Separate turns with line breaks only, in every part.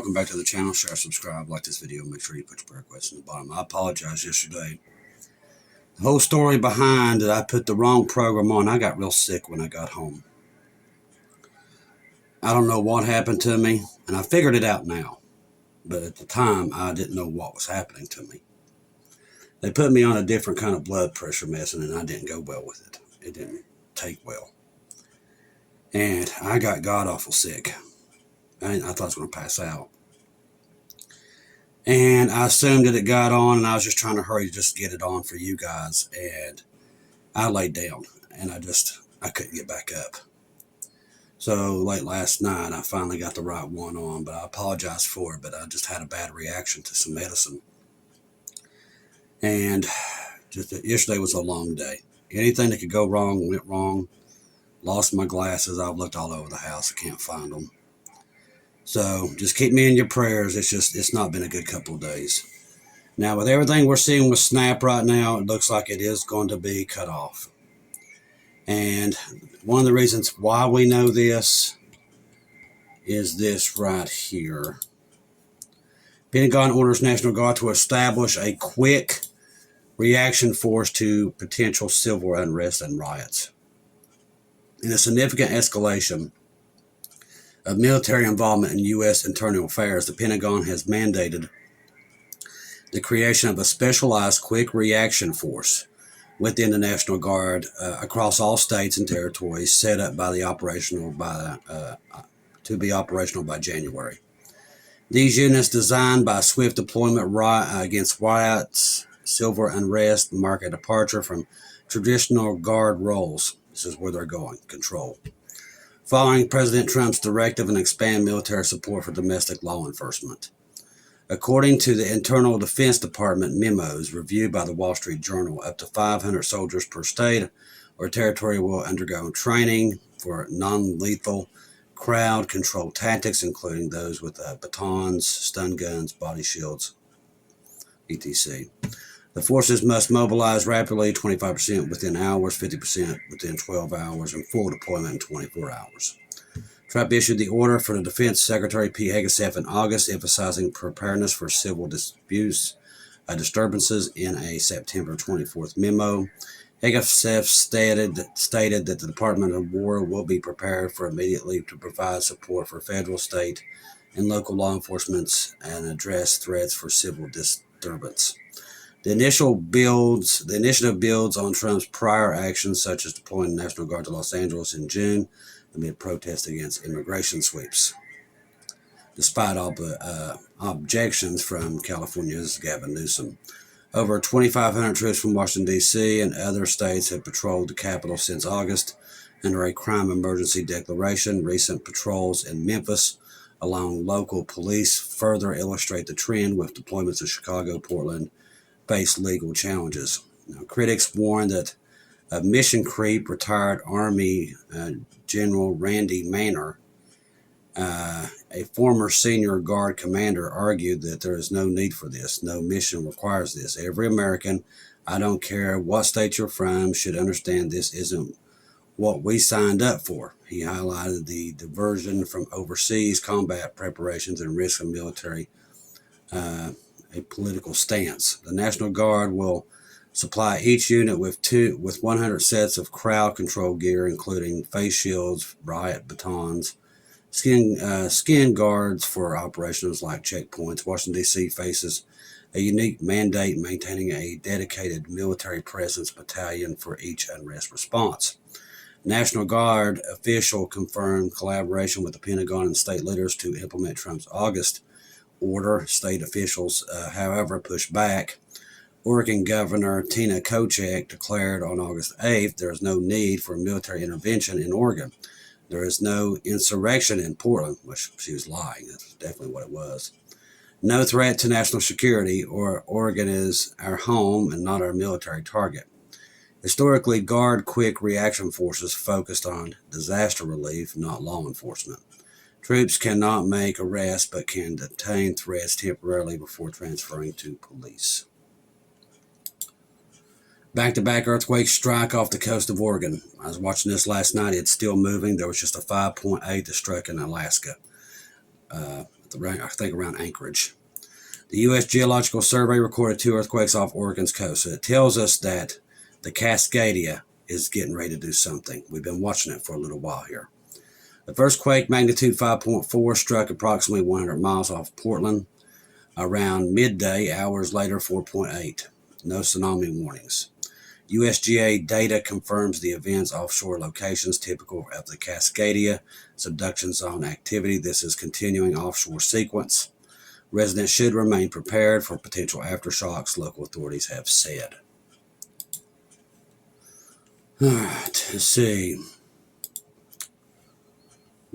welcome back to the channel. Share, subscribe, like this video. Make sure you put your prayer requests in the bottom. I apologize yesterday. The whole story behind that I put the wrong program on. I got real sick when I got home. I don't know what happened to me, and I figured it out now. But at the time, I didn't know what was happening to me. They put me on a different kind of blood pressure medicine, and I didn't go well with it. It didn't take well. And I got god-awful sick. I thought I was going to pass out. And I assumed that it got on, and I was just trying to hurry to just get it on for you guys. And I laid down, and I couldn't get back up. So late last night, I finally got the right one on, but I apologize for it, but I just had a bad reaction to some medicine. And yesterday was a long day. Anything that could go wrong went wrong. Lost my glasses. I've looked all over the house. I can't find them. So just keep me in your prayers. It's not been a good couple of days. Now, with everything we're seeing with SNAP right now, it looks like it is going to be cut off. And one of the reasons why we know this is this right here. Pentagon orders National Guard to establish a quick reaction force to potential civil unrest and riots. In a significant escalation of military involvement in U.S. internal affairs, the Pentagon has mandated the creation of a specialized quick reaction force within the National Guard across all states and territories, set up by to be operational by January. These units, designed by swift deployment against riots, civil unrest, mark a departure from traditional Guard roles. This is where they're going, control. Following President Trump's directive and expand military support for domestic law enforcement. According to the Internal Defense Department memos reviewed by the Wall Street Journal, up to 500 soldiers per state or territory will undergo training for non-lethal crowd control tactics, including those with batons, stun guns, body shields, etc. The forces must mobilize rapidly, 25% within hours, 50% within 12 hours, and full deployment in 24 hours. Trump issued the order for the Defense Secretary P.O.Box in August, emphasizing preparedness for civil disturbances in a September 24th memo. P.O.Box stated that the Department of War will be prepared for immediately to provide support for federal, state, and local law enforcement and address threats for civil disturbance. The initiative builds on Trump's prior actions, such as deploying the National Guard to Los Angeles in June amid protests against immigration sweeps, despite all objections from California's Gavin Newsom. Over 2,500 troops from Washington, D.C. and other states have patrolled the Capitol since August under a crime emergency declaration. Recent patrols in Memphis along local police further illustrate the trend, with deployments in Chicago, Portland face legal challenges. Now, critics warn that mission creep. Retired Army General Randy Manor, a former senior Guard commander, argued that there is no need for this. No mission requires this. Every American, I don't care what state you're from, should understand this isn't what we signed up for. He highlighted the diversion from overseas combat preparations and risk of military a political stance. The National Guard will supply each unit with 100 sets of crowd control gear, including face shields, riot batons, skin guards for operations like checkpoints. Washington, D.C. faces a unique mandate, maintaining a dedicated military presence battalion for each unrest response. National Guard official confirmed collaboration with the Pentagon and state leaders to implement Trump's August order. State officials, however, pushed back. Oregon Governor Tina Kotek declared on August 8th there is no need for military intervention in Oregon. There is no insurrection in Portland, which she was lying. That's definitely what it was. No threat to national security, or Oregon is our home and not our military target. Historically, Guard quick reaction forces focused on disaster relief, not law enforcement. Troops cannot make arrests, but can detain threats temporarily before transferring to police. Back-to-back earthquakes strike off the coast of Oregon. I was watching this last night. It's still moving. There was just a 5.8 that struck in Alaska. I think around Anchorage. The U.S. Geological Survey recorded 2 earthquakes off Oregon's coast. So it tells us that the Cascadia is getting ready to do something. We've been watching it for a little while here. The first quake, magnitude 5.4, struck approximately 100 miles off Portland. Around midday, hours later, 4.8. No tsunami warnings. USGA data confirms the event's offshore locations typical of the Cascadia subduction zone activity. This is continuing offshore sequence. Residents should remain prepared for potential aftershocks, local authorities have said. All right, let's see.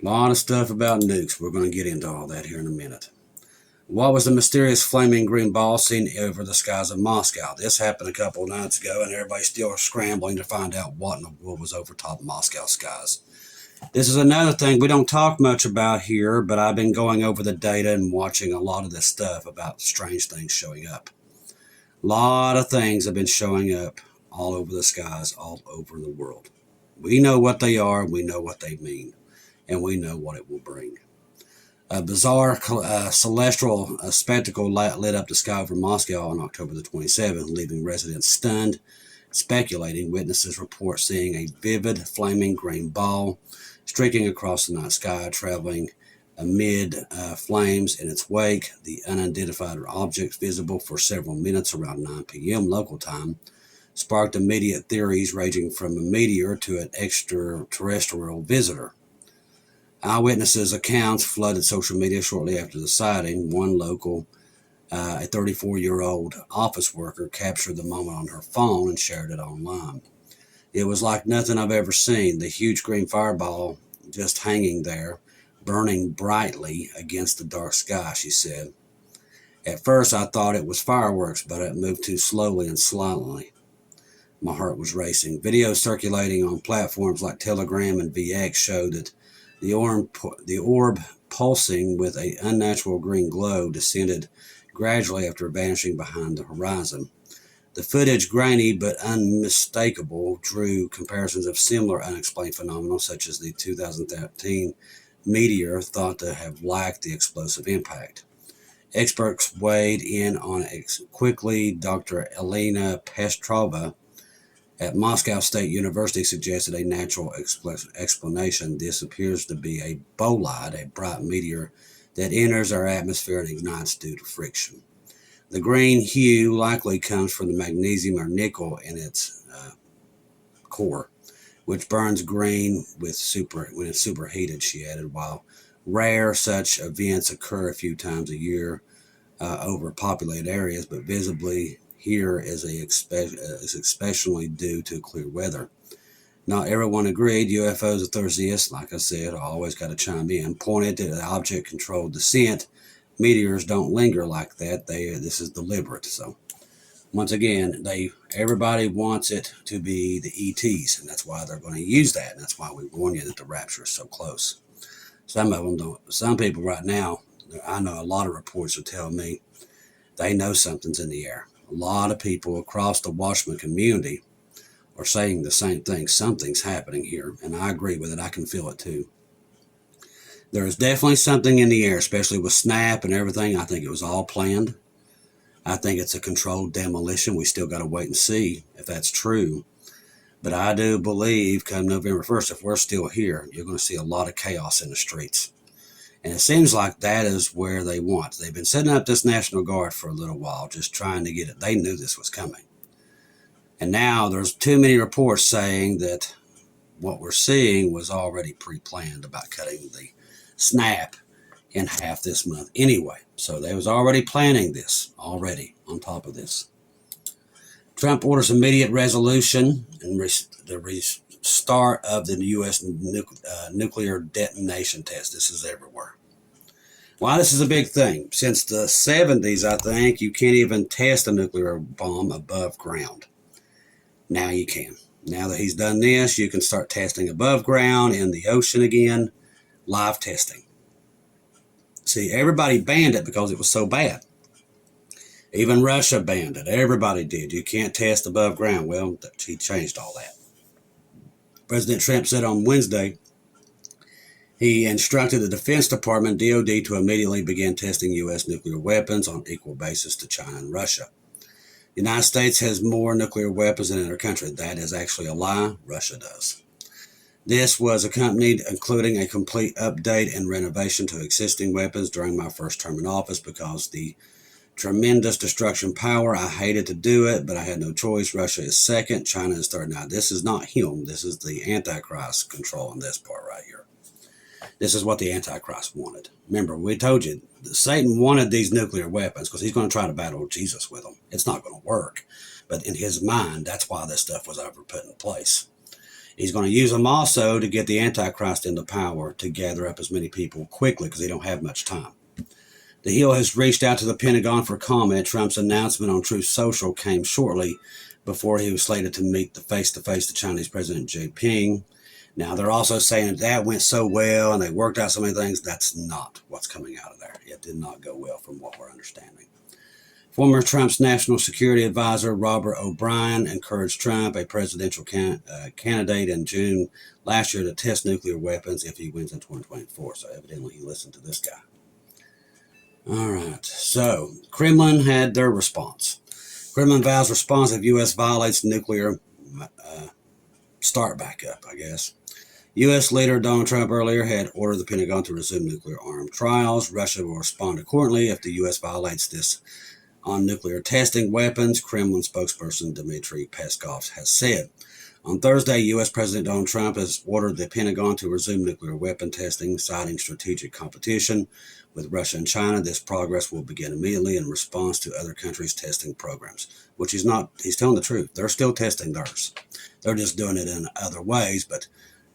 A lot of stuff about nukes. We're going to get into all that here in a minute. What was the mysterious flaming green ball seen over the skies of Moscow? This happened a couple of nights ago, and everybody's still scrambling to find out what in the world was over top of Moscow skies. This is another thing we don't talk much about here, but I've been going over the data and watching a lot of this stuff about strange things showing up. A lot of things have been showing up all over the skies, all over the world. We know what they are, we know what they mean, and we know what it will bring. A bizarre celestial spectacle lit up the sky over Moscow on October the 27th, leaving residents stunned, speculating. Witnesses report seeing a vivid flaming green ball streaking across the night sky, traveling amid flames in its wake. The unidentified object, visible for several minutes around 9 p.m. local time, sparked immediate theories ranging from a meteor to an extraterrestrial visitor. Eyewitnesses' accounts flooded social media shortly after the sighting. One local, a 34-year-old office worker, captured the moment on her phone and shared it online. It was like nothing I've ever seen. The huge green fireball just hanging there, burning brightly against the dark sky, she said. At first, I thought it was fireworks, but it moved too slowly and silently. My heart was racing. Videos circulating on platforms like Telegram and VX showed that the orb pulsing with an unnatural green glow descended gradually after vanishing behind the horizon. The footage, grainy but unmistakable, drew comparisons of similar unexplained phenomena, such as the 2013 meteor thought to have lacked the explosive impact. Experts weighed in on it quickly. Dr. Elena Pestrova at Moscow State University suggested a natural explanation. This appears to be a bolide, a bright meteor that enters our atmosphere and ignites due to friction. The green hue likely comes from the magnesium or nickel in its core, which burns green when it's superheated, she added. While rare, such events occur a few times a year over populated areas, but visibly here is especially due to clear weather. Not everyone agreed. UFOs enthusiasts, like I said, always got to chime in, pointed to the object-controlled descent. Meteors don't linger like that. This is deliberate. So, once again, everybody wants it to be the ETs, and that's why they're going to use that. And that's why we warn you that the rapture is so close. Some of them don't. Some people right now, I know a lot of reports will tell me they know something's in the air. A lot of people across the Watchman community are saying the same thing. Something's happening here, and I agree with it. I can feel it too. There is definitely something in the air, especially with SNAP and everything. I think it was all planned. I think it's a controlled demolition. We still got to wait and see if that's true. But I do believe come November 1st, if we're still here, you're going to see a lot of chaos in the streets. And it seems like that is where they want. They've been setting up this National Guard for a little while, just trying to get it. They knew this was coming. And now there's too many reports saying that what we're seeing was already pre-planned about cutting the SNAP in half this month anyway. So they was already planning this already on top of this. Trump orders immediate resolution and the restart of the U.S. nuclear detonation test. This is everywhere. Well, this is a big thing. Since the 70s, I think, you can't even test a nuclear bomb above ground. Now you can. Now that he's done this, you can start testing above ground in the ocean again, live testing. See, everybody banned it because it was so bad. Even Russia banned it. Everybody did. You can't test above ground. Well, he changed all that. President Trump said on Wednesday He instructed the Defense Department, DoD, to immediately begin testing U.S. nuclear weapons on equal basis to China and Russia. The United States has more nuclear weapons than other country. That is actually a lie. Russia does. This was accompanied, including a complete update and renovation to existing weapons during my first term in office because the tremendous destruction power. I hated to do it, but I had no choice. Russia is second. China is third. Now, this is not him. This is the Antichrist controlling this part right here. This is what the Antichrist wanted. Remember, we told you, Satan wanted these nuclear weapons because he's going to try to battle Jesus with them. It's not going to work. But in his mind, that's why this stuff was ever put in place. He's going to use them also to get the Antichrist into power to gather up as many people quickly because they don't have much time. The Hill has reached out to the Pentagon for comment. Trump's announcement on Truth Social came shortly before he was slated to meet face-to-face the Chinese President Xi Jinping. Now, they're also saying that went so well and they worked out so many things. That's not what's coming out of there. It did not go well from what we're understanding. Former Trump's national security advisor, Robert O'Brien, encouraged Trump, a presidential candidate in June last year, to test nuclear weapons if he wins in 2024. So evidently he listened to this guy. All right. So Kremlin had their response. Kremlin vows response if U.S. violates nuclear start back up, I guess. U.S. leader Donald Trump earlier had ordered the Pentagon to resume nuclear armed trials. Russia will respond accordingly if the U.S. violates this on nuclear testing weapons, Kremlin spokesperson Dmitry Peskov has said. On Thursday, U.S. President Donald Trump has ordered the Pentagon to resume nuclear weapon testing, citing strategic competition with Russia and China. This progress will begin immediately in response to other countries' testing programs, which he's telling the truth. They're still testing theirs. They're just doing it in other ways, but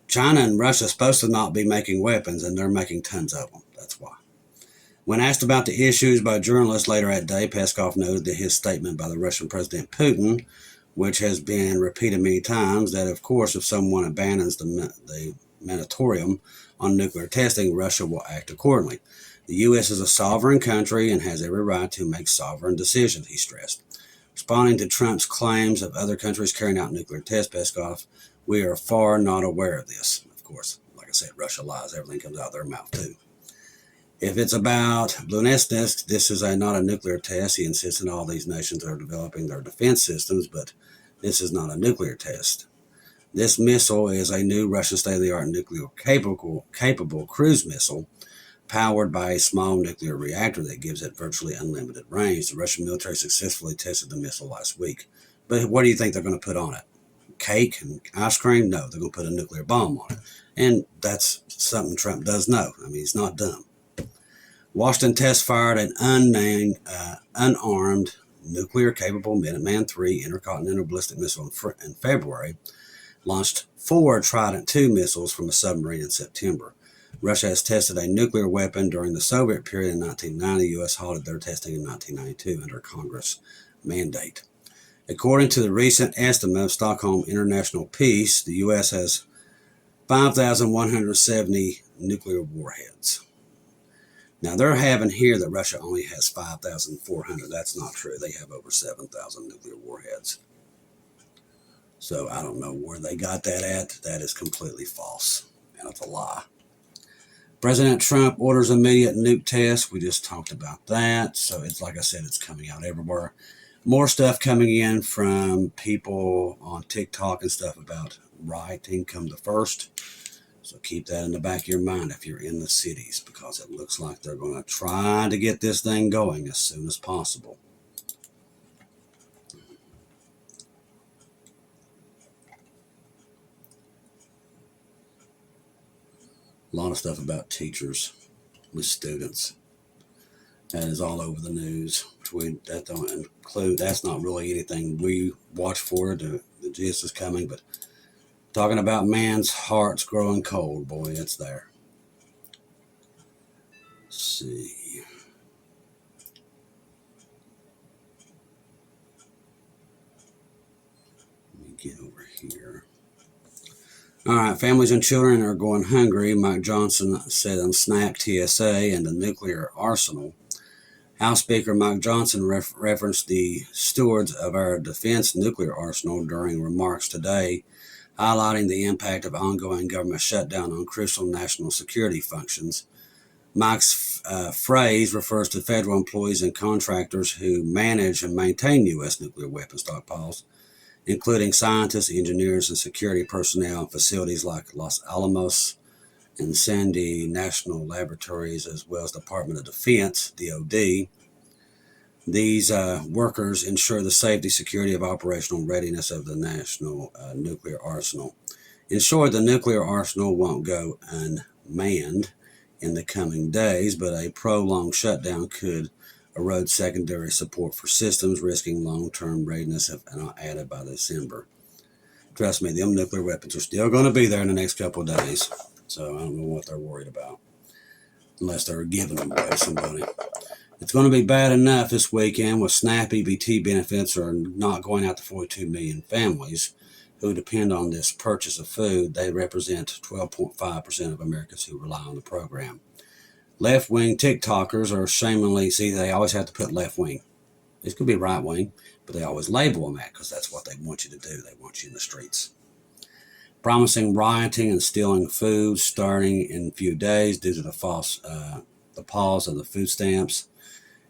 China and Russia are supposed to not be making weapons, and they're making tons of them. That's why. When asked about the issues by journalists later that day, Peskov noted that his statement by the Russian President Putin, which has been repeated many times, that of course if someone abandons the moratorium on nuclear testing, Russia will act accordingly. The U.S. is a sovereign country and has every right to make sovereign decisions, he stressed. Responding to Trump's claims of other countries carrying out nuclear tests, Peskov, we are far not aware of this. Of course, like I said, Russia lies. Everything comes out of their mouth too. If it's about Blunesnest, this is not a nuclear test. He insisted all these nations are developing their defense systems, but this is not a nuclear test. This missile is a new Russian state-of-the-art nuclear capable cruise missile powered by a small nuclear reactor that gives it virtually unlimited range. The Russian military successfully tested the missile last week. But what do you think they're going to put on it? Cake and ice cream? No, they're going to put a nuclear bomb on it. And that's something Trump does know. I mean, he's not dumb. Washington test fired an unarmed nuclear-capable Minuteman III intercontinental ballistic missile in February, launched 4 Trident II missiles from a submarine in September. Russia has tested a nuclear weapon during the Soviet period in 1990. The U.S. halted their testing in 1992 under Congress mandate. According to the recent estimate of Stockholm International Peace, the U.S. has 5,170 nuclear warheads. Now, they're having here that Russia only has 5,400. That's not true. They have over 7,000 nuclear warheads. So I don't know where they got that at. That is completely false, and it's a lie. President Trump orders immediate nuke tests. We just talked about that. So it's like I said, it's coming out everywhere. More stuff coming in from people on TikTok and stuff about right income the first. So keep that in the back of your mind if you're in the cities, because it looks like they're going to try to get this thing going as soon as possible. A lot of stuff about teachers with students. That is all over the news. That don't include, that's not really anything we watch for. The gist is coming, but talking about man's heart's growing cold, boy, it's there. Let's see. Let me get over here. All right, families and children are going hungry, Mike Johnson said on Snap TSA and the nuclear arsenal. House Speaker Mike Johnson referenced the stewards of our defense nuclear arsenal during remarks today highlighting the impact of ongoing government shutdown on crucial national security functions. Mike's phrase refers to federal employees and contractors who manage and maintain U.S. nuclear weapon stockpiles, including scientists, engineers, and security personnel in facilities like Los Alamos and Sandy National Laboratories, as well as Department of Defense, DOD. These workers ensure the safety, security, of operational readiness of the national nuclear arsenal. Ensure the nuclear arsenal won't go unmanned in the coming days, but a prolonged shutdown could erode secondary support for systems, risking long-term readiness if not added by December. Trust me, them nuclear weapons are still going to be there in the next couple of days. So I don't know what they're worried about, unless they're giving them away to somebody. It's going to be bad enough this weekend with SNAP EBT benefits are not going out to 42 million families who depend on this purchase of food. They represent 12.5% of Americans who rely on the program. Left-wing TikTokers are shamefully, they always have to put left-wing. This could be right-wing, but they always label them that because that's what they want you to do. They want you in the streets. Promising rioting and stealing food starting in a few days due to the pause of the food stamps.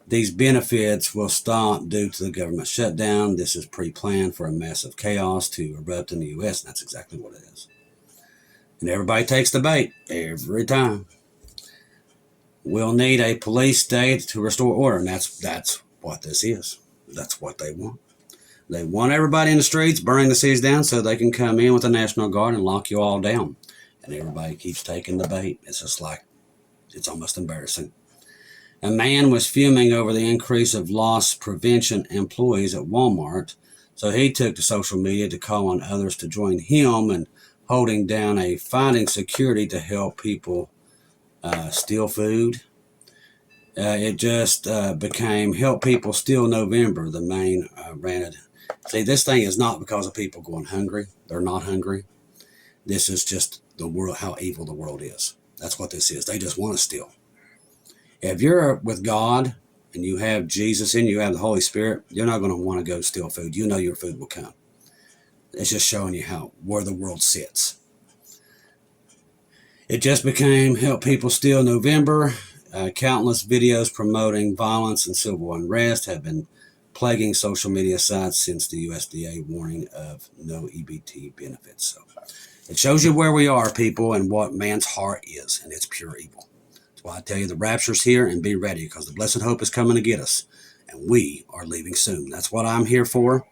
These benefits will stop due to the government shutdown. This is pre-planned for a massive chaos to erupt in the U.S., and that's exactly what it is. And everybody takes the bait every time. We'll need a police state to restore order, and that's what this is. That's what they want. They want everybody in the streets, burning the cities down so they can come in with the National Guard and lock you all down. And everybody keeps taking the bait. It's just like, it's almost embarrassing. A man was fuming over the increase of loss prevention employees at Walmart, so he took to social media to call on others to join him in holding down a fighting security to help people steal food. It just became Help People Steal November, the main ranted. See, this thing is not because of people going hungry. They're not hungry. This is just the world, how evil the world is. That's what this is. They just want to steal. If you're with God and you have Jesus in you, you have the Holy Spirit, you're not going to want to go steal food. You know your food will come. It's just showing you where the world sits. It just became Help People Steal November. Countless videos promoting violence and civil unrest have been plaguing social media sites since the USDA warning of no EBT benefits. So it shows you where we are, people, and what man's heart is, and it's pure evil. That's why I tell you the rapture's here, and be ready, because the blessed hope is coming to get us, and we are leaving soon. That's what I'm here for,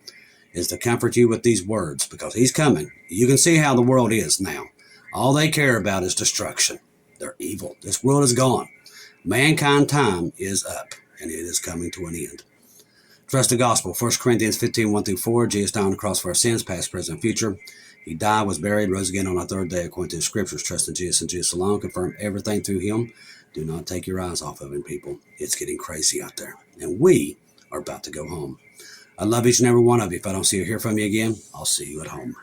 is to comfort you with these words, because he's coming. You can see how the world is now. All they care about is destruction. They're evil. This world is gone. Mankind time is up, and it is coming to an end. Trust the gospel. 1 Corinthians 15, 1-4. Jesus died on the cross for our sins, past, present, future. He died, was buried, rose again on the third day according to the scriptures. Trust in Jesus and Jesus alone. Confirm everything through him. Do not take your eyes off of him, people. It's getting crazy out there. And we are about to go home. I love each and every one of you. If I don't see or hear from you again, I'll see you at home.